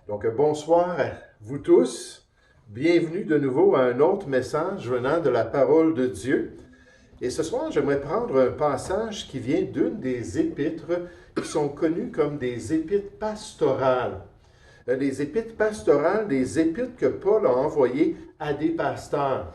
Donc, bonsoir à vous tous. Bienvenue de nouveau à un autre message venant de la parole de Dieu. Et ce soir, j'aimerais prendre un passage qui vient d'une des épîtres qui sont connues comme des épîtres pastorales. Les épîtres pastorales, des épîtres que Paul a envoyées à des pasteurs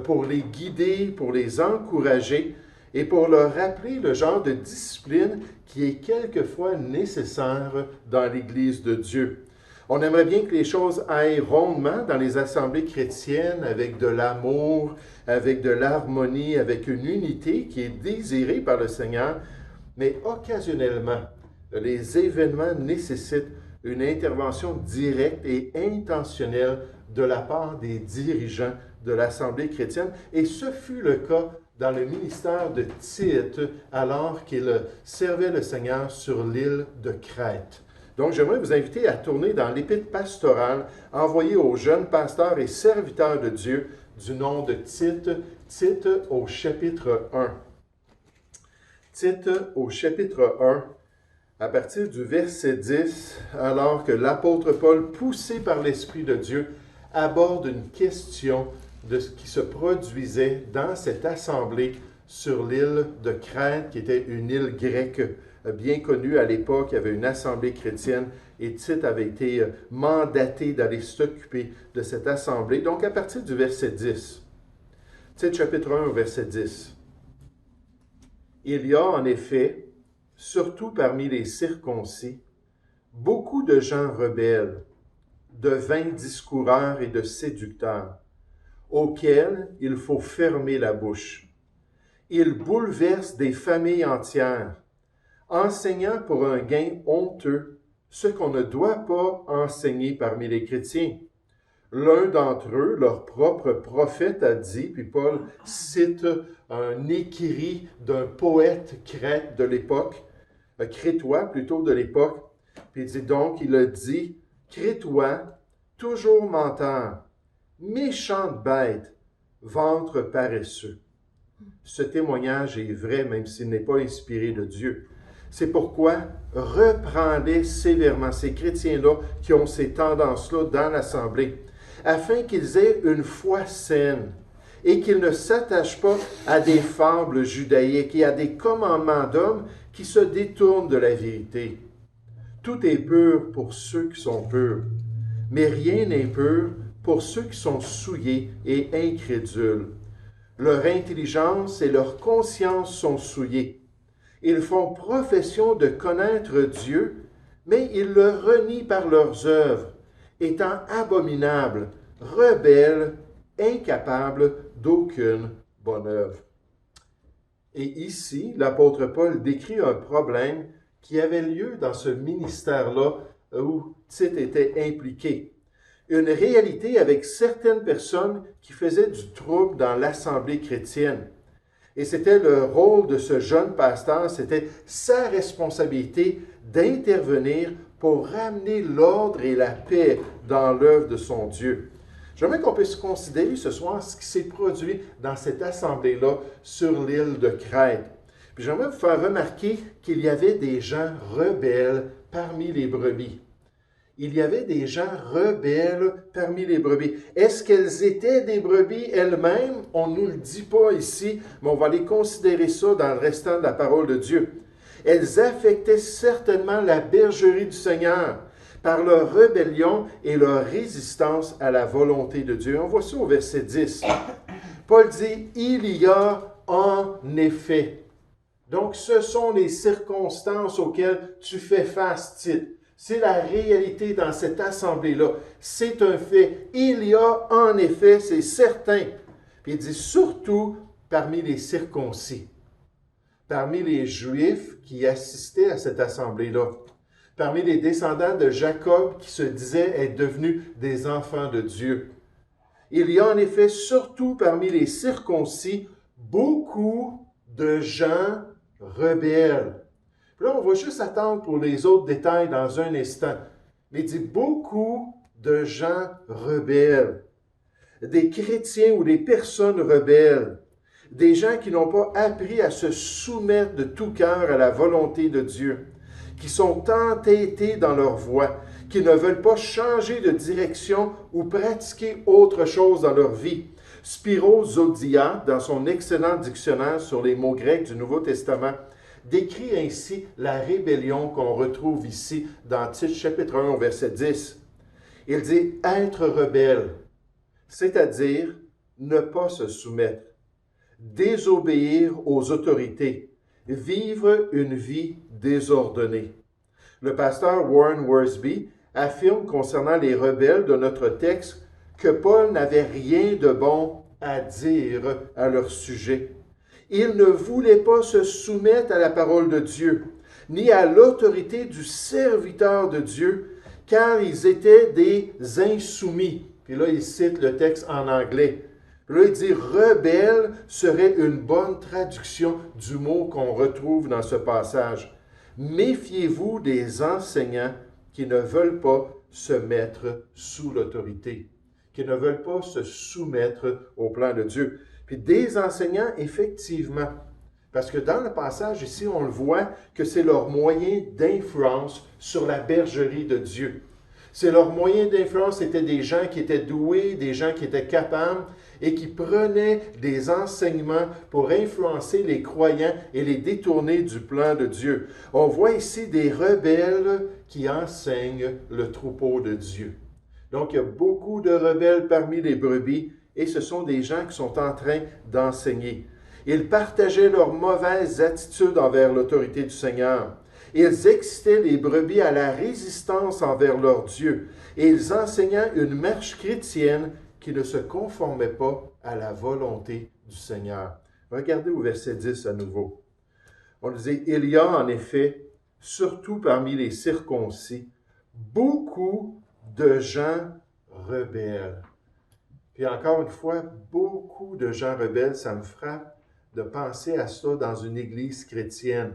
pour les guider, pour les encourager et pour leur rappeler le genre de discipline qui est quelquefois nécessaire dans l'Église de Dieu. On aimerait bien que les choses aillent rondement dans les assemblées chrétiennes avec de l'amour, avec de l'harmonie, avec une unité qui est désirée par le Seigneur, mais occasionnellement, les événements nécessitent une intervention directe et intentionnelle de la part des dirigeants de l'assemblée chrétienne. Et ce fut le cas dans le ministère de Tite alors qu'il servait le Seigneur sur l'île de Crète. Donc, j'aimerais vous inviter à tourner dans l'épître pastorale envoyée aux jeunes pasteurs et serviteurs de Dieu du nom de Tite, Tite au chapitre 1. Tite au chapitre 1, à partir du verset 10, alors que l'apôtre Paul, poussé par l'Esprit de Dieu, aborde une question de ce qui se produisait dans cette assemblée sur l'île de Crète, qui était une île grecque bien connue à l'époque. Il y avait une assemblée chrétienne et Tite avait été mandaté d'aller s'occuper de cette assemblée. Donc, à partir du verset 10, Tite chapitre 1 au verset 10, il y a en effet, surtout parmi les circoncis, beaucoup de gens rebelles, de vains discoureurs et de séducteurs, auxquels il faut fermer la bouche. Ils bouleversent des familles entières, enseignant pour un gain honteux ce qu'on ne doit pas enseigner parmi les chrétiens. L'un d'entre eux, leur propre prophète, a dit, puis Paul cite un écrit d'un poète grec de l'époque, crétois plutôt de l'époque, puis il dit donc, il a dit, crétois, toujours menteur, méchante bête, ventre paresseux. Ce témoignage est vrai, même s'il n'est pas inspiré de Dieu. C'est pourquoi reprends-les sévèrement, ces chrétiens-là qui ont ces tendances-là dans l'Assemblée, afin qu'ils aient une foi saine et qu'ils ne s'attachent pas à des fables judaïques et à des commandements d'hommes qui se détournent de la vérité. Tout est pur pour ceux qui sont purs, mais rien n'est pur pour ceux qui sont souillés et incrédules. Leur intelligence et leur conscience sont souillées. Ils font profession de connaître Dieu, mais ils le renient par leurs œuvres, étant abominables, rebelles, incapables d'aucune bonne œuvre. Et ici, l'apôtre Paul décrit un problème qui avait lieu dans ce ministère-là où Tite était impliqué. Une réalité avec certaines personnes qui faisaient du trouble dans l'assemblée chrétienne. Et c'était le rôle de ce jeune pasteur, c'était sa responsabilité d'intervenir pour ramener l'ordre et la paix dans l'œuvre de son Dieu. J'aimerais qu'on puisse considérer ce soir ce qui s'est produit dans cette assemblée-là sur l'île de Crète. Puis j'aimerais vous faire remarquer qu'il y avait des gens rebelles parmi les brebis. Il y avait des gens rebelles parmi les brebis. Est-ce qu'elles étaient des brebis elles-mêmes? On ne nous le dit pas ici, mais on va aller considérer ça dans le restant de la parole de Dieu. Elles affectaient certainement la bergerie du Seigneur par leur rébellion et leur résistance à la volonté de Dieu. On voit ça au verset 10. Paul dit, il y a en effet. Donc, ce sont les circonstances auxquelles tu fais face, Tite. C'est la réalité dans cette assemblée-là. C'est un fait. Il y a en effet, c'est certain. Puis il dit surtout parmi les circoncis, parmi les Juifs qui assistaient à cette assemblée-là, parmi les descendants de Jacob qui se disaient être devenus des enfants de Dieu. Il y a en effet surtout parmi les circoncis beaucoup de gens rebelles. Puis là, on va juste attendre pour les autres détails dans un instant. Mais il dit beaucoup de gens rebelles, des chrétiens ou des personnes rebelles, des gens qui n'ont pas appris à se soumettre de tout cœur à la volonté de Dieu, qui sont entêtés dans leur voie, qui ne veulent pas changer de direction ou pratiquer autre chose dans leur vie. Spiro Zodhiates, dans son excellent dictionnaire sur les mots grecs du Nouveau Testament, décrit ainsi la rébellion qu'on retrouve ici dans Tite chapitre 1 au verset 10. Il dit « être rebelle », c'est-à-dire ne pas se soumettre, désobéir aux autorités, vivre une vie désordonnée. Le pasteur Warren Wiersbe affirme concernant les rebelles de notre texte que Paul n'avait rien de bon à dire à leur sujet. Ils ne voulaient pas se soumettre à la parole de Dieu, ni à l'autorité du serviteur de Dieu, car ils étaient des insoumis. Puis là, il cite le texte en anglais. Là, il dit « rebelle » serait une bonne traduction du mot qu'on retrouve dans ce passage. Méfiez-vous des enseignants qui ne veulent pas se mettre sous l'autorité, qui ne veulent pas se soumettre au plan de Dieu. Puis des enseignants, effectivement, parce que dans le passage ici, on le voit que c'est leur moyen d'influence sur la bergerie de Dieu. C'est leur moyen d'influence, c'était des gens qui étaient doués, des gens qui étaient capables et qui prenaient des enseignements pour influencer les croyants et les détourner du plan de Dieu. On voit ici des rebelles qui enseignent le troupeau de Dieu. Donc, il y a beaucoup de rebelles parmi les brebis et ce sont des gens qui sont en train d'enseigner. Ils partageaient leurs mauvaises attitudes envers l'autorité du Seigneur. Ils excitaient les brebis à la résistance envers leur Dieu et ils enseignaient une marche chrétienne qui ne se conformait pas à la volonté du Seigneur. Regardez au verset 10 à nouveau. On disait, « Il y a en effet, surtout parmi les circoncis, beaucoup de gens rebelles. » Puis encore une fois, beaucoup de gens rebelles, ça me frappe de penser à ça dans une église chrétienne,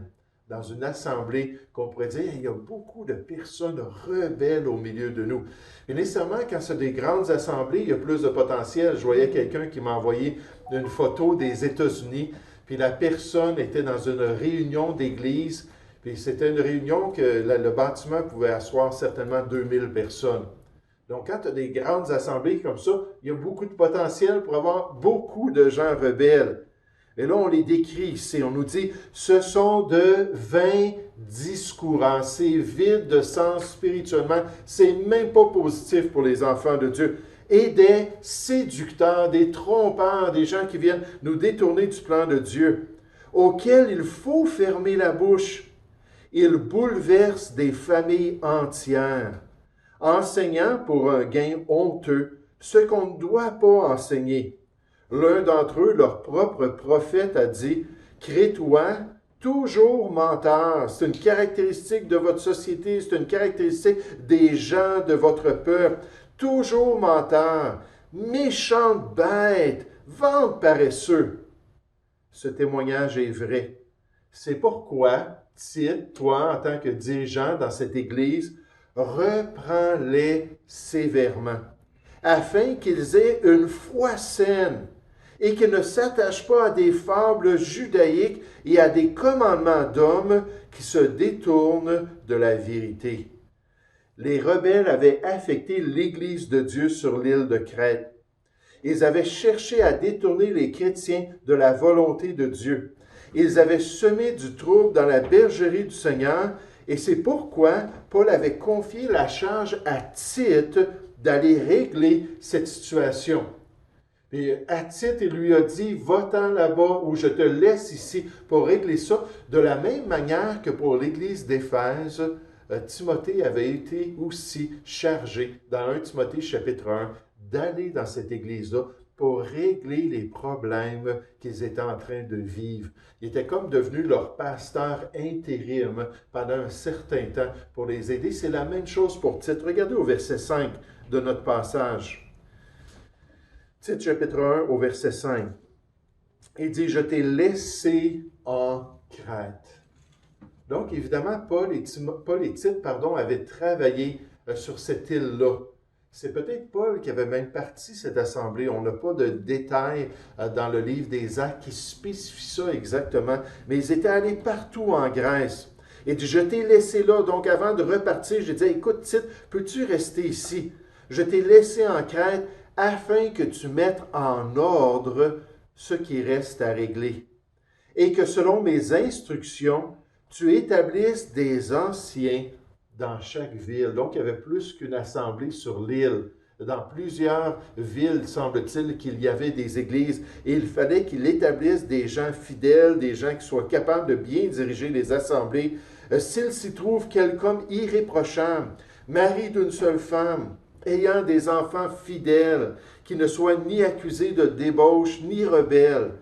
dans une assemblée qu'on pourrait dire, il y a beaucoup de personnes rebelles au milieu de nous. Et nécessairement, quand c'est des grandes assemblées, il y a plus de potentiel. Je voyais quelqu'un qui m'a envoyé une photo des États-Unis, puis la personne était dans une réunion d'église, puis c'était une réunion que le bâtiment pouvait asseoir certainement 2000 personnes. Donc, quand tu as des grandes assemblées comme ça, il y a beaucoup de potentiel pour avoir beaucoup de gens rebelles. Et là, on les décrit ici. On nous dit, ce sont de vains discours, c'est vide de sens spirituellement. C'est même pas positif pour les enfants de Dieu. Et des séducteurs, des trompeurs, des gens qui viennent nous détourner du plan de Dieu, auxquels il faut fermer la bouche. Ils bouleversent des familles entières, enseignant pour un gain honteux ce qu'on ne doit pas enseigner. L'un d'entre eux, leur propre prophète, a dit « Crétois, toujours menteur, c'est une caractéristique de votre société, c'est une caractéristique des gens de votre peuple. Toujours menteur, méchante bête, vente paresseux. » Ce témoignage est vrai. C'est pourquoi, Tite, toi, en tant que dirigeant dans cette Église, reprends-les sévèrement, afin qu'ils aient une foi saine et qu'ils ne s'attachent pas à des fables judaïques et à des commandements d'hommes qui se détournent de la vérité. Les rebelles avaient affecté l'Église de Dieu sur l'île de Crète. Ils avaient cherché à détourner les chrétiens de la volonté de Dieu. Ils avaient semé du trouble dans la bergerie du Seigneur, et c'est pourquoi Paul avait confié la charge à Tite d'aller régler cette situation. Et à Tite, il lui a dit, va-t'en là-bas ou je te laisse ici pour régler ça. De la même manière que pour l'Église d'Éphèse, Timothée avait été aussi chargé, dans 1 Timothée chapitre 1, d'aller dans cette Église-là pour régler les problèmes qu'ils étaient en train de vivre. Il était comme devenu leur pasteur intérim pendant un certain temps pour les aider. C'est la même chose pour Tite. Regardez au verset 5 de notre passage. Tite chapitre 1 au verset 5. Il dit, « Je t'ai laissé en Crète. » Donc, évidemment, Paul et Tite avaient travaillé sur cette île-là. C'est peut-être Paul qui avait même parti cette assemblée. On n'a pas de détails dans le livre des Actes qui spécifient ça exactement. Mais ils étaient allés partout en Grèce. Il dit, je t'ai laissé là. Donc, avant de repartir, je disais, écoute, Tite, peux-tu rester ici? Je t'ai laissé en Crète afin que tu mettes en ordre ce qui reste à régler. Et que selon mes instructions, tu établisses des anciens dans chaque ville. Donc, il y avait plus qu'une assemblée sur l'île. Dans plusieurs villes, semble-t-il, qu'il y avait des églises et il fallait qu'il établisse des gens fidèles, des gens qui soient capables de bien diriger les assemblées. S'il s'y trouve quelqu'un irréprochable, mari d'une seule femme, ayant des enfants fidèles, qui ne soient ni accusés de débauche, ni rebelles,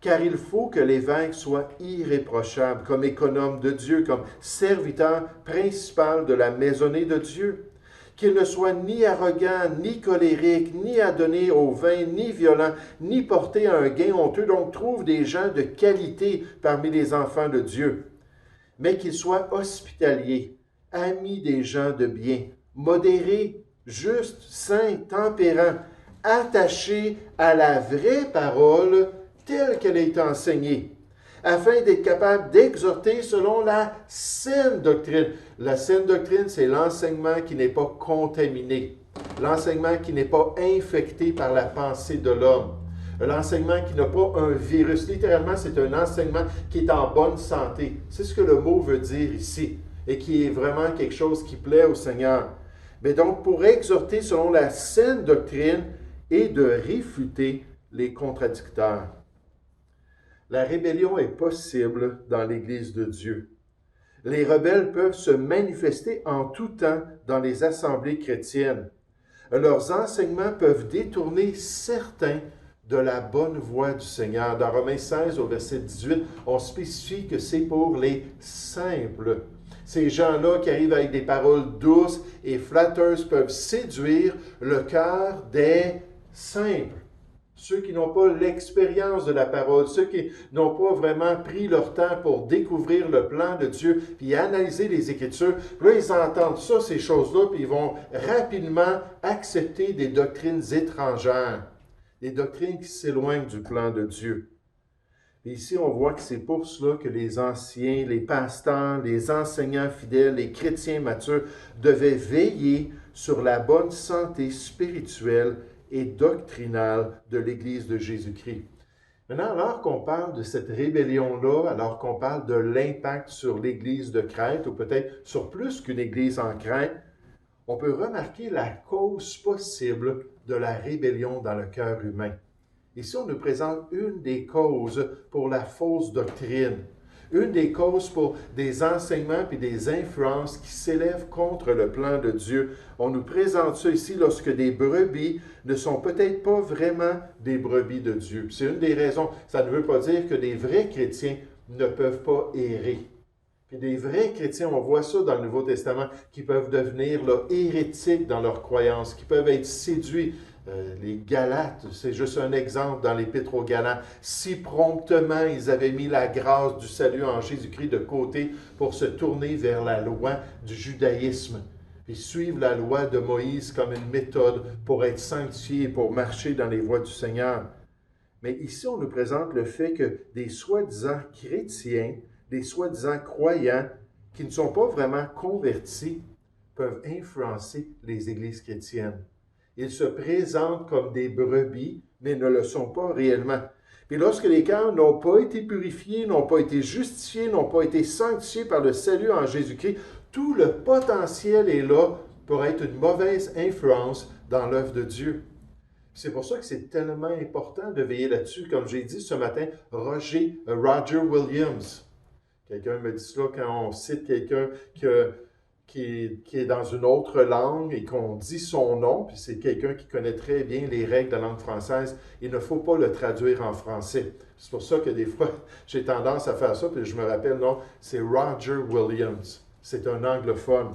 car il faut que l'évêque soit irréprochable, comme économe de Dieu, comme serviteur principal de la maisonnée de Dieu. Qu'il ne soit ni arrogant, ni colérique, ni adonné au vin, ni violent, ni porté à un gain honteux. Donc, trouve des gens de qualité parmi les enfants de Dieu. Mais qu'il soit hospitalier, ami des gens de bien, modéré, juste, saint, tempérant, attaché à la vraie parole telle qu'elle est enseignée, afin d'être capable d'exhorter selon la saine doctrine. La saine doctrine, c'est l'enseignement qui n'est pas contaminé, l'enseignement qui n'est pas infecté par la pensée de l'homme, l'enseignement qui n'a pas un virus. Littéralement, c'est un enseignement qui est en bonne santé. C'est ce que le mot veut dire ici, et qui est vraiment quelque chose qui plaît au Seigneur. Mais donc, pour exhorter selon la saine doctrine et de réfuter les contradicteurs. La rébellion est possible dans l'Église de Dieu. Les rebelles peuvent se manifester en tout temps dans les assemblées chrétiennes. Leurs enseignements peuvent détourner certains de la bonne voie du Seigneur. Dans Romains 16, au verset 18, on spécifie que c'est pour les simples. Ces gens-là qui arrivent avec des paroles douces et flatteuses peuvent séduire le cœur des simples. Ceux qui n'ont pas l'expérience de la parole, ceux qui n'ont pas vraiment pris leur temps pour découvrir le plan de Dieu, puis analyser les Écritures, là, ils entendent ça, ces choses-là, puis ils vont rapidement accepter des doctrines étrangères, des doctrines qui s'éloignent du plan de Dieu. Et ici, on voit que c'est pour cela que les anciens, les pasteurs, les enseignants fidèles, les chrétiens matures devaient veiller sur la bonne santé spirituelle et doctrinale de l'Église de Jésus-Christ. Maintenant, alors qu'on parle de cette rébellion-là, alors qu'on parle de l'impact sur l'Église de Crète, ou peut-être sur plus qu'une Église en Crète, on peut remarquer la cause possible de la rébellion dans le cœur humain. Ici, on nous présente une des causes pour la fausse doctrine, une des causes pour des enseignements et des influences qui s'élèvent contre le plan de Dieu. On nous présente ça ici lorsque des brebis ne sont peut-être pas vraiment des brebis de Dieu. C'est une des raisons. Ça ne veut pas dire que des vrais chrétiens ne peuvent pas errer. Puis des vrais chrétiens, on voit ça dans le Nouveau Testament, qui peuvent devenir là, hérétiques dans leurs croyances, qui peuvent être séduits. Les Galates, c'est juste un exemple dans l'Épître aux Galates. Si promptement ils avaient mis la grâce du salut en Jésus-Christ de côté pour se tourner vers la loi du judaïsme, puis suivre la loi de Moïse comme une méthode pour être sanctifié et pour marcher dans les voies du Seigneur. Mais ici, on nous présente le fait que des soi-disant chrétiens, des soi-disant croyants qui ne sont pas vraiment convertis peuvent influencer les églises chrétiennes. Ils se présentent comme des brebis, mais ne le sont pas réellement. Puis lorsque les cœurs n'ont pas été purifiés, n'ont pas été justifiés, n'ont pas été sanctifiés par le salut en Jésus-Christ, tout le potentiel est là pour être une mauvaise influence dans l'œuvre de Dieu. C'est pour ça que c'est tellement important de veiller là-dessus. Comme j'ai dit ce matin, Roger Williams. Quelqu'un me dit cela quand on cite quelqu'un qui est dans une autre langue et qu'on dit son nom, puis c'est quelqu'un qui connaît très bien les règles de la langue française, il ne faut pas le traduire en français. C'est pour ça que des fois, j'ai tendance à faire ça, puis je me rappelle, non, c'est Roger Williams. C'est un anglophone.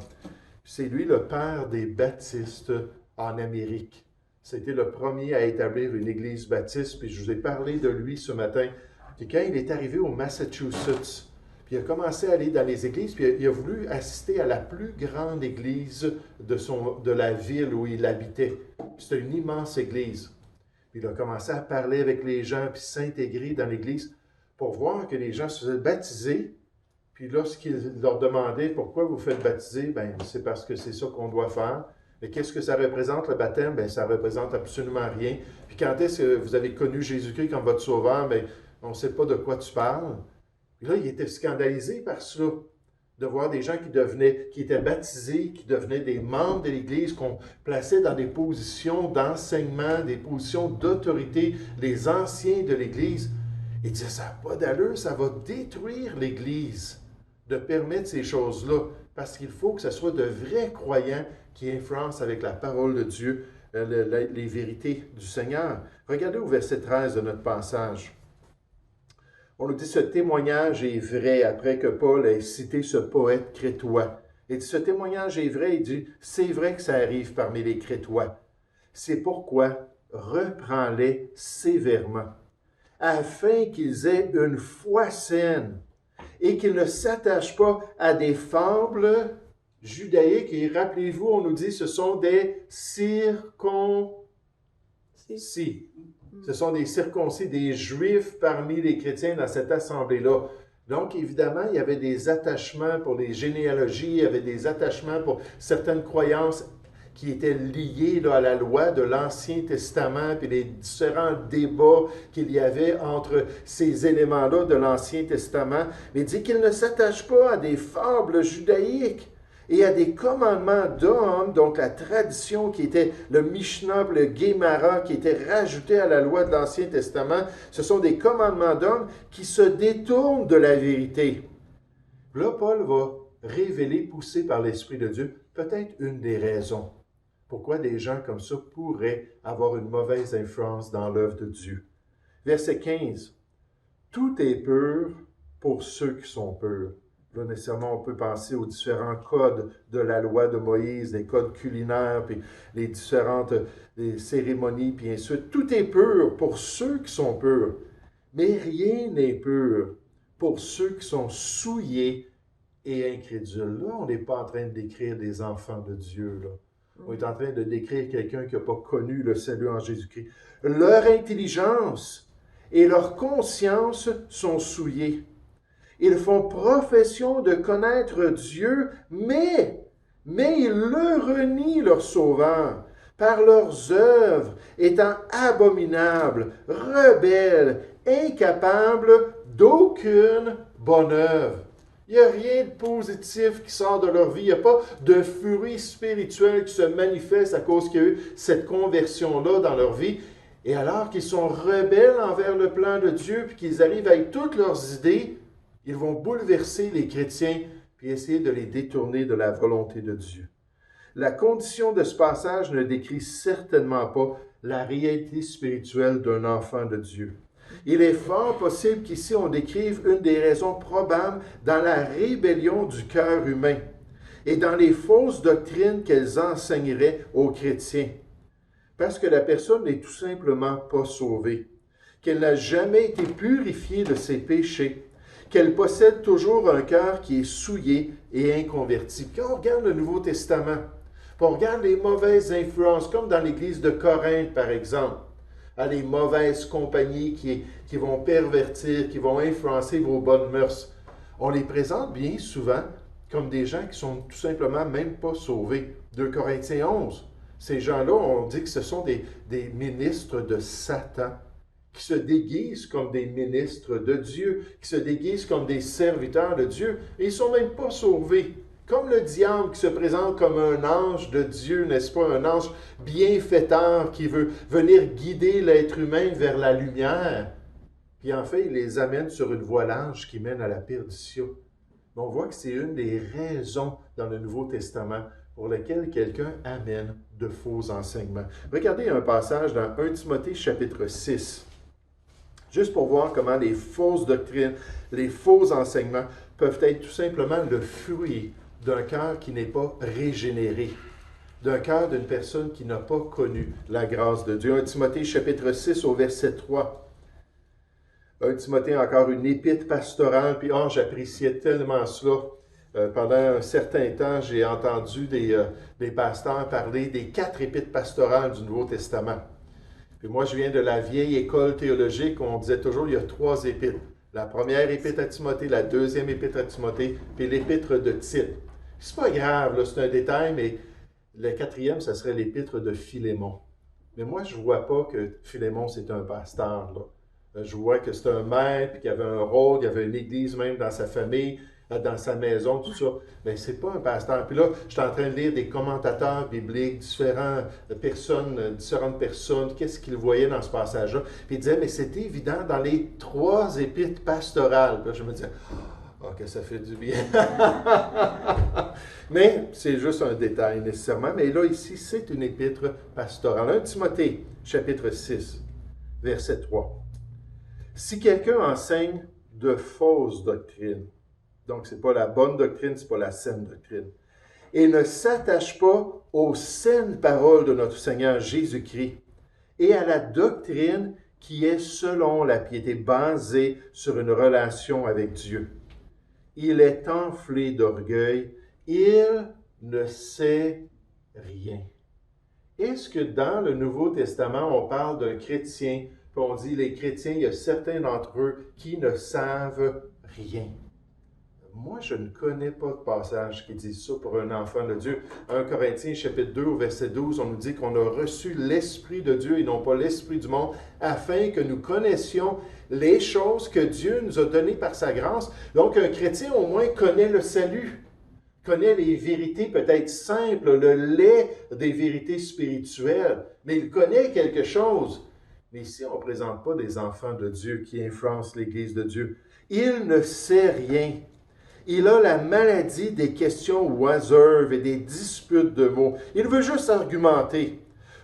C'est lui le père des baptistes en Amérique. C'était le premier à établir une église baptiste, puis je vous ai parlé de lui ce matin. Puis quand il est arrivé au Massachusetts, puis il a commencé à aller dans les églises, puis il a voulu assister à la plus grande église de la ville où il habitait. C'était une immense église. Puis il a commencé à parler avec les gens, puis s'intégrer dans l'église pour voir que les gens se faisaient baptiser, Puis lorsqu'il leur demandait pourquoi vous faites baptiser, ben c'est parce que c'est ça qu'on doit faire. Et qu'est-ce que ça représente le baptême? Ben ça représente absolument rien. Puis quand est-ce que vous avez connu Jésus-Christ comme votre sauveur? Ben on ne sait pas de quoi tu parles. Puis là, il était scandalisé par cela, de voir des gens qui étaient baptisés, qui devenaient des membres de l'Église, qu'on plaçait dans des positions d'enseignement, des positions d'autorité, les anciens de l'Église. Il disait, ça n'a pas d'allure, ça va détruire l'Église de permettre ces choses-là, parce qu'il faut que ce soit de vrais croyants qui influencent avec la parole de Dieu les vérités du Seigneur. Regardez au verset 13 de notre passage. On nous dit, ce témoignage est vrai, après que Paul ait cité ce poète crétois. Il dit, ce témoignage est vrai, il dit, c'est vrai que ça arrive parmi les Crétois. C'est pourquoi reprends-les sévèrement, afin qu'ils aient une foi saine et qu'ils ne s'attachent pas à des fables judaïques. Et rappelez-vous, on nous dit, ce sont des circoncis. Ce sont des circoncis, des Juifs parmi les chrétiens dans cette assemblée-là. Donc, évidemment, il y avait des attachements pour les généalogies, il y avait des attachements pour certaines croyances qui étaient liées là, à la loi de l'Ancien Testament, puis les différents débats qu'il y avait entre ces éléments-là de l'Ancien Testament. Mais il dit qu'ils ne s'attachent pas à des fables judaïques et à des commandements d'hommes, donc la tradition qui était le Mishnah, le Guémara, qui était rajouté à la loi de l'Ancien Testament. Ce sont des commandements d'hommes qui se détournent de la vérité. Là, Paul va révéler, poussé par l'Esprit de Dieu, peut-être une des raisons pourquoi des gens comme ça pourraient avoir une mauvaise influence dans l'œuvre de Dieu. Verset 15. Tout est pur pour ceux qui sont purs. Là, nécessairement, on peut penser aux différents codes de la loi de Moïse, les codes culinaires, puis les différentes les cérémonies, puis ainsi de suite. Tout est pur pour ceux qui sont purs, mais rien n'est pur pour ceux qui sont souillés et incrédules. Là, on n'est pas en train de décrire des enfants de Dieu, là. On est en train de décrire quelqu'un qui n'a pas connu le salut en Jésus-Christ. Leur intelligence et leur conscience sont souillées. Ils font profession de connaître Dieu, mais ils le renient, leur Sauveur, par leurs œuvres, étant abominables, rebelles, incapables d'aucune bonne œuvre. Il n'y a rien de positif qui sort de leur vie. Il n'y a pas de fruit spirituel qui se manifeste à cause qu'il y a eu cette conversion-là dans leur vie. Et alors qu'ils sont rebelles envers le plan de Dieu, puis qu'ils arrivent avec toutes leurs idées, ils vont bouleverser les chrétiens puis essayer de les détourner de la volonté de Dieu. La condition de ce passage ne décrit certainement pas la réalité spirituelle d'un enfant de Dieu. Il est fort possible qu'ici on décrive une des raisons probables dans la rébellion du cœur humain et dans les fausses doctrines qu'elles enseigneraient aux chrétiens. Parce que la personne n'est tout simplement pas sauvée, qu'elle n'a jamais été purifiée de ses péchés, qu'elle possède toujours un cœur qui est souillé et inconverti. Quand on regarde le Nouveau Testament, puis on regarde les mauvaises influences, comme dans l'Église de Corinthe, par exemple, les mauvaises compagnies qui vont pervertir, qui vont influencer vos bonnes mœurs, on les présente bien souvent comme des gens qui sont tout simplement même pas sauvés. 2 Corinthiens 11, ces gens-là, on dit que ce sont des ministres de Satan, qui se déguisent comme des ministres de Dieu, qui se déguisent comme des serviteurs de Dieu, et ils ne sont même pas sauvés. Comme le diable qui se présente comme un ange de Dieu, n'est-ce pas, un ange bienfaiteur qui veut venir guider l'être humain vers la lumière. Puis en fait, il les amène sur une voie large qui mène à la perdition. On voit que c'est une des raisons dans le Nouveau Testament pour lesquelles quelqu'un amène de faux enseignements. Regardez un passage dans 1 Timothée chapitre 6. Juste pour voir comment les fausses doctrines, les faux enseignements peuvent être tout simplement le fruit d'un cœur qui n'est pas régénéré, d'un cœur d'une personne qui n'a pas connu la grâce de Dieu. 1 Timothée chapitre 6 au verset 3. 1 Timothée, encore une épître pastorale, puis j'appréciais tellement cela. Pendant un certain temps, j'ai entendu des pasteurs parler des 4 épîtres pastorales du Nouveau Testament. Puis moi, je viens de la vieille école théologique où on disait toujours il y a 3 épîtres. La première épître à Timothée, la deuxième épître à Timothée, puis l'épître de Tite. C'est pas grave, là, c'est un détail, mais le quatrième, ça serait l'épître de Philémon. Mais moi, je ne vois pas que Philémon, c'est un pasteur, là. Je vois que c'est un maître, qu'il avait un rôle, il y avait une église même dans sa famille, dans sa maison, tout ça. Mais c'est pas un pasteur. Puis là, je suis en train de lire des commentateurs bibliques, différentes personnes, qu'est-ce qu'ils voyaient dans ce passage-là. Puis ils disaient, mais c'est évident dans les 3 épîtres pastorales. Puis là, je me disais, oh, que ça fait du bien. Mais c'est juste un détail nécessairement. Mais là, ici, c'est une épître pastorale. 1 Timothée, chapitre 6, verset 3. Si quelqu'un enseigne de fausses doctrines, donc ce n'est pas la bonne doctrine, ce n'est pas la saine doctrine, et ne s'attache pas aux saines paroles de notre Seigneur Jésus-Christ et à la doctrine qui est selon la piété, basée sur une relation avec Dieu. Il est enflé d'orgueil, il ne sait rien. Est-ce que dans le Nouveau Testament, on parle d'un chrétien, puis on dit les chrétiens, il y a certains d'entre eux qui ne savent rien? Moi, je ne connais pas de passage qui dit ça pour un enfant de Dieu. 1 Corinthiens, chapitre 2, au verset 12, on nous dit qu'on a reçu l'Esprit de Dieu et non pas l'Esprit du monde, afin que nous connaissions les choses que Dieu nous a données par sa grâce. Donc, un chrétien, au moins, connaît le salut, connaît les vérités peut-être simples, le lait des vérités spirituelles, mais il connaît quelque chose. Mais ici, on ne présente pas des enfants de Dieu qui influencent l'Église de Dieu. Il ne sait rien. Il a la maladie des questions oiseuses et des disputes de mots. Il veut juste argumenter.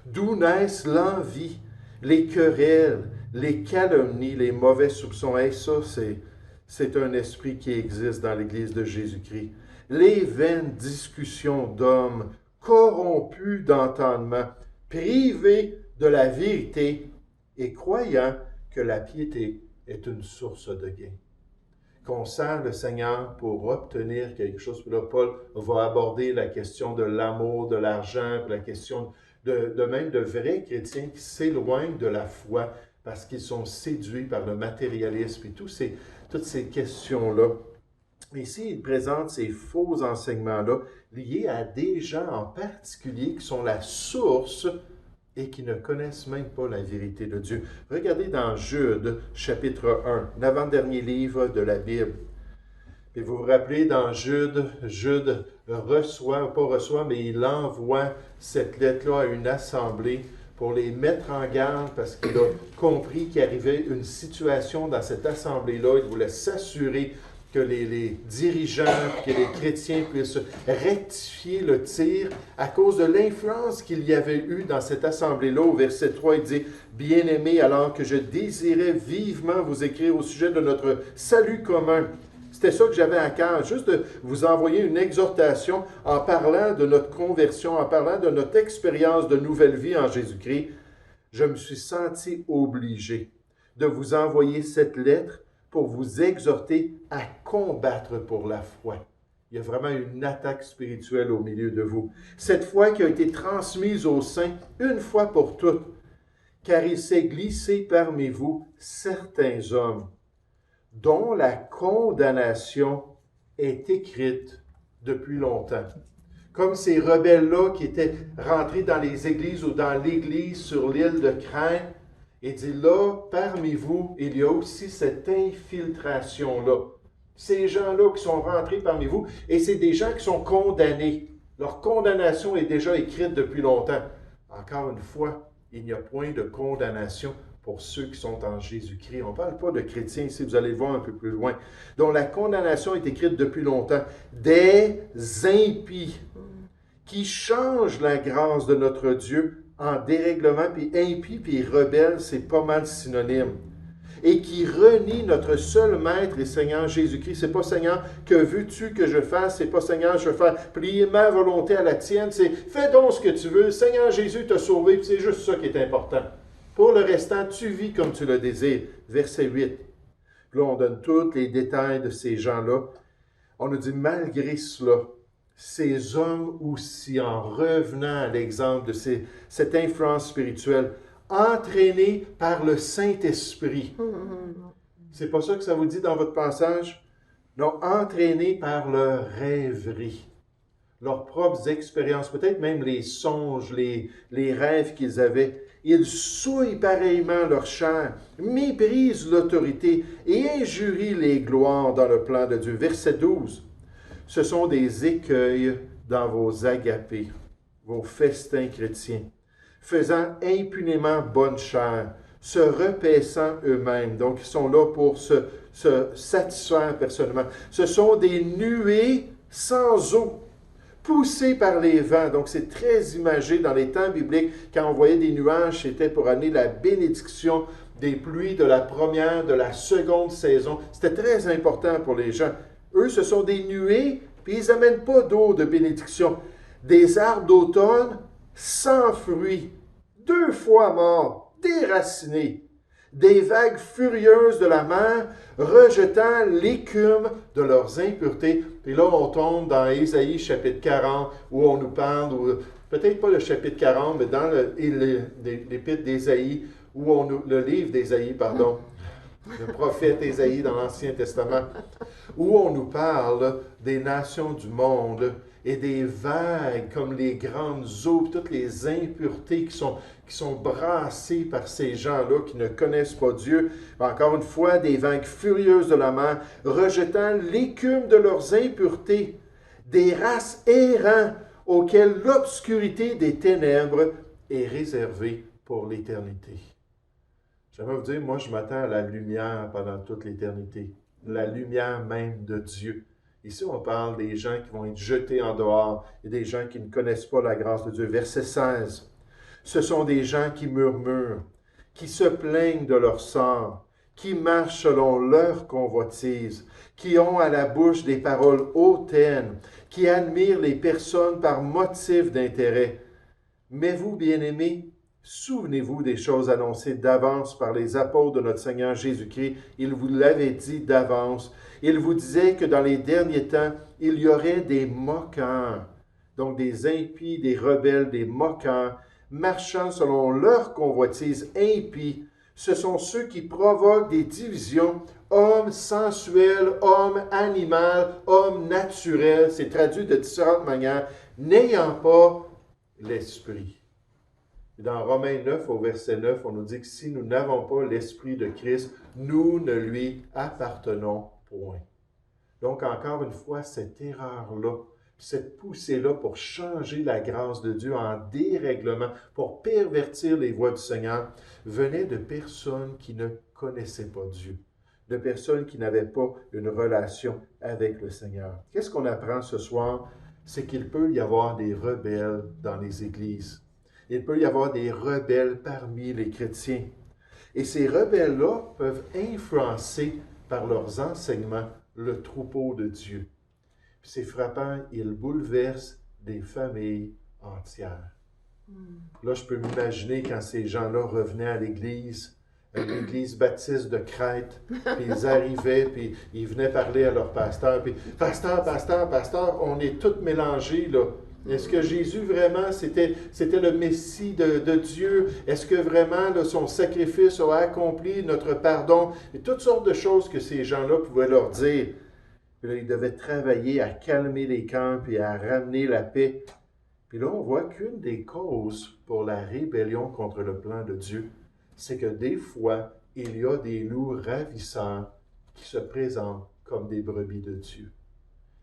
D'où naissent l'envie, les querelles, les calomnies, les mauvais soupçons. Et ça, c'est un esprit qui existe dans l'Église de Jésus-Christ. Les vaines discussions d'hommes, corrompus d'entendement, privés de la vérité et croyant que la piété est une source de gain. Qu'on sert le Seigneur pour obtenir quelque chose. Puis là, Paul va aborder la question de l'amour, de l'argent, la question de même de vrais chrétiens qui s'éloignent de la foi parce qu'ils sont séduits par le matérialisme et toutes ces questions-là. Ici, il présente ces faux enseignements-là liés à des gens en particulier qui sont la source et qui ne connaissent même pas la vérité de Dieu. Regardez dans Jude, chapitre 1, l'avant-dernier livre de la Bible. Et vous vous rappelez, dans Jude mais il envoie cette lettre-là à une assemblée pour les mettre en garde parce qu'il a compris qu'il arrivait une situation dans cette assemblée-là. Il voulait s'assurer que les dirigeants, que les chrétiens puissent rectifier le tir à cause de l'influence qu'il y avait eu dans cette assemblée-là. Au verset 3, il dit « Bien-aimés, alors que je désirais vivement vous écrire au sujet de notre salut commun. » C'était ça que j'avais à cœur, juste de vous envoyer une exhortation en parlant de notre conversion, en parlant de notre expérience de nouvelle vie en Jésus-Christ. Je me suis senti obligé de vous envoyer cette lettre pour vous exhorter à combattre pour la foi. Il y a vraiment une attaque spirituelle au milieu de vous. Cette foi qui a été transmise aux saints une fois pour toutes, car il s'est glissé parmi vous certains hommes dont la condamnation est écrite depuis longtemps. Comme ces rebelles-là qui étaient rentrés dans les églises ou dans l'église sur l'île de Crète, et dit là, parmi vous, il y a aussi cette infiltration-là. Ces gens-là qui sont rentrés parmi vous, et c'est des gens qui sont condamnés. Leur condamnation est déjà écrite depuis longtemps. Encore une fois, il n'y a point de condamnation pour ceux qui sont en Jésus-Christ. On ne parle pas de chrétiens ici, vous allez le voir un peu plus loin. Donc la condamnation est écrite depuis longtemps. Des impies qui changent la grâce de notre Dieu en dérèglement, puis impie, puis rebelle, c'est pas mal synonyme. Et qui renie notre seul Maître et Seigneur Jésus-Christ. C'est pas Seigneur, que veux-tu que je fasse? C'est pas Seigneur, je veux faire plier ma volonté à la tienne. C'est fais donc ce que tu veux. Seigneur Jésus t'a sauvé, puis c'est juste ça qui est important. Pour le restant, tu vis comme tu le désires. Verset 8. Là, on donne tous les détails de ces gens-là. On nous dit, malgré cela, ces hommes aussi, en revenant à l'exemple de cette influence spirituelle, entraînés par le Saint-Esprit. C'est pas ça que ça vous dit dans votre passage? Non, entraînés par leur rêverie, leurs propres expériences, peut-être même les songes, les rêves qu'ils avaient. Ils souillent pareillement leur chair, méprisent l'autorité et injurient les gloires dans le plan de Dieu. Verset 12. Ce sont des écueils dans vos agapés, vos festins chrétiens, faisant impunément bonne chère, se repaissant eux-mêmes. Donc, ils sont là pour se satisfaire personnellement. Ce sont des nuées sans eau, poussés par les vents. Donc, c'est très imagé dans les temps bibliques. Quand on voyait des nuages, c'était pour amener la bénédiction des pluies de la première, de la seconde saison. C'était très important pour les gens. Eux, ce sont des nuées, puis ils n'amènent pas d'eau de bénédiction. Des arbres d'automne sans fruits, 2 fois morts, déracinés. Des vagues furieuses de la mer, rejetant l'écume de leurs impuretés. Puis là, on tombe dans Ésaïe chapitre 40, où on nous parle, ou peut-être pas le chapitre 40, mais dans l'épître d'Ésaïe, le livre d'Ésaïe, pardon, le prophète Ésaïe dans l'Ancien Testament, où on nous parle des nations du monde et des vagues comme les grandes eaux, toutes les impuretés qui sont brassées par ces gens-là qui ne connaissent pas Dieu. Encore une fois, des vagues furieuses de la mer, rejetant l'écume de leurs impuretés, des races errants auxquelles l'obscurité des ténèbres est réservée pour l'éternité. J'aimerais vous dire, moi, je m'attends à la lumière pendant toute l'éternité, la lumière même de Dieu. Ici, on parle des gens qui vont être jetés en dehors et des gens qui ne connaissent pas la grâce de Dieu. Verset 16. Ce sont des gens qui murmurent, qui se plaignent de leur sort, qui marchent selon leur convoitise, qui ont à la bouche des paroles hautaines, qui admirent les personnes par motif d'intérêt. Mais vous, bien-aimés, souvenez-vous des choses annoncées d'avance par les apôtres de notre Seigneur Jésus-Christ. Il vous l'avait dit d'avance. Il vous disait que dans les derniers temps, il y aurait des moqueurs, donc des impies, des rebelles, des moqueurs, marchant selon leur convoitise impie. Ce sont ceux qui provoquent des divisions, hommes sensuels, hommes animaux, hommes naturels. C'est traduit de différentes manières, n'ayant pas l'esprit. Dans Romains 9, au verset 9, on nous dit que si nous n'avons pas l'Esprit de Christ, nous ne lui appartenons point. Donc, encore une fois, cette erreur-là, cette poussée-là pour changer la grâce de Dieu en dérèglement, pour pervertir les voies du Seigneur, venait de personnes qui ne connaissaient pas Dieu, de personnes qui n'avaient pas une relation avec le Seigneur. Qu'est-ce qu'on apprend ce soir? C'est qu'il peut y avoir des rebelles dans les églises. Il peut y avoir des rebelles parmi les chrétiens. Et ces rebelles-là peuvent influencer par leurs enseignements le troupeau de Dieu. Puis c'est frappant, ils bouleversent des familles entières. Là, je peux m'imaginer quand ces gens-là revenaient à l'église baptiste de Crète, puis ils arrivaient, puis ils venaient parler à leur pasteur, puis « Pasteur, on est tous mélangés, là. Est-ce que Jésus, vraiment, c'était le Messie de Dieu? Est-ce que vraiment, là, son sacrifice a accompli notre pardon? » Et toutes sortes de choses que ces gens-là pouvaient leur dire. Puis là, ils devaient travailler à calmer les cœurs, puis à ramener la paix. Puis là, on voit qu'une des causes pour la rébellion contre le plan de Dieu, c'est que des fois, il y a des loups ravisseurs qui se présentent comme des brebis de Dieu.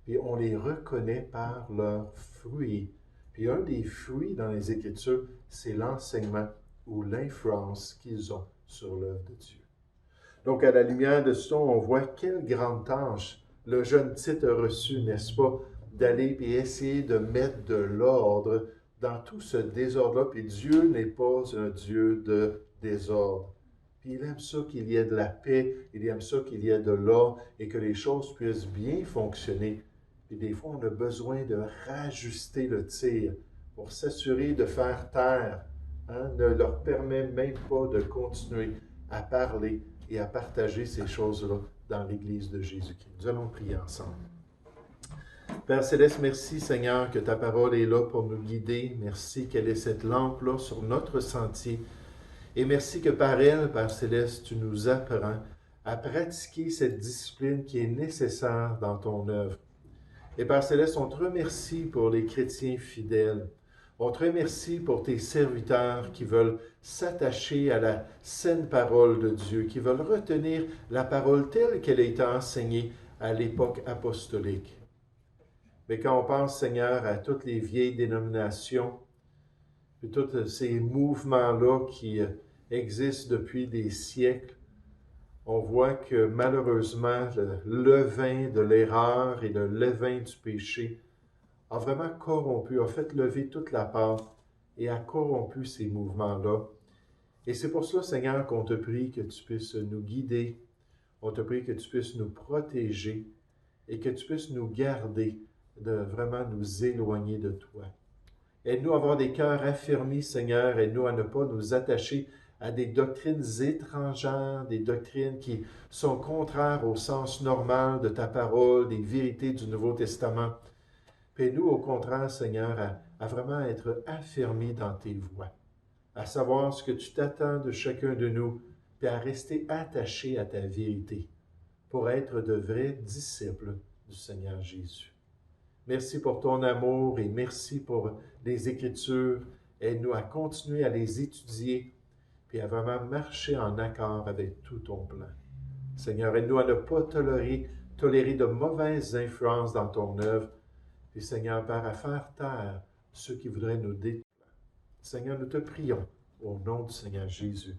Puis on les reconnaît par leurs fruits. Puis un des fruits dans les Écritures, c'est l'enseignement ou l'influence qu'ils ont sur l'œuvre de Dieu. Donc, à la lumière de ça, on voit quelle grande tâche le jeune Tite a reçu, n'est-ce pas, d'aller et essayer de mettre de l'ordre dans tout ce désordre-là. Puis Dieu n'est pas un Dieu de désordre. Puis il aime ça qu'il y ait de la paix, il aime ça qu'il y ait de l'ordre et que les choses puissent bien fonctionner. Puis des fois, on a besoin de rajuster le tir pour s'assurer de faire taire. Ne leur permet même pas de continuer à parler et à partager ces choses-là dans l'Église de Jésus-Christ. Nous allons prier ensemble. Père Céleste, merci Seigneur que ta parole est là pour nous guider. Merci qu'elle est cette lampe-là sur notre sentier. Et merci que par elle, Père Céleste, tu nous apprends à pratiquer cette discipline qui est nécessaire dans ton œuvre. Et Père Céleste, on te remercie pour les chrétiens fidèles. On te remercie pour tes serviteurs qui veulent s'attacher à la saine parole de Dieu, qui veulent retenir la parole telle qu'elle a été enseignée à l'époque apostolique. Mais quand on pense, Seigneur, à toutes les vieilles dénominations, et tous ces mouvements-là qui existent depuis des siècles, on voit que malheureusement, le levain de l'erreur et le levain du péché a vraiment corrompu, a fait lever toute la pâte et a corrompu ces mouvements-là. Et c'est pour cela, Seigneur, qu'on te prie que tu puisses nous guider, on te prie que tu puisses nous protéger et que tu puisses nous garder de vraiment nous éloigner de toi. Aide-nous à avoir des cœurs affermis, Seigneur, aide-nous à ne pas nous attacher à des doctrines étrangères, des doctrines qui sont contraires au sens normal de ta parole, des vérités du Nouveau Testament. Aide-nous au contraire, Seigneur, à vraiment être affermis dans tes voies, à savoir ce que tu t'attends de chacun de nous, puis à rester attachés à ta vérité pour être de vrais disciples du Seigneur Jésus. Merci pour ton amour et merci pour les Écritures. Aide-nous à continuer à les étudier puis à vraiment marcher en accord avec tout ton plan. Seigneur, aide-nous à ne pas tolérer de mauvaises influences dans ton œuvre. Puis Seigneur, Père, à faire taire ceux qui voudraient nous détruire. Seigneur, nous te prions au nom du Seigneur Jésus.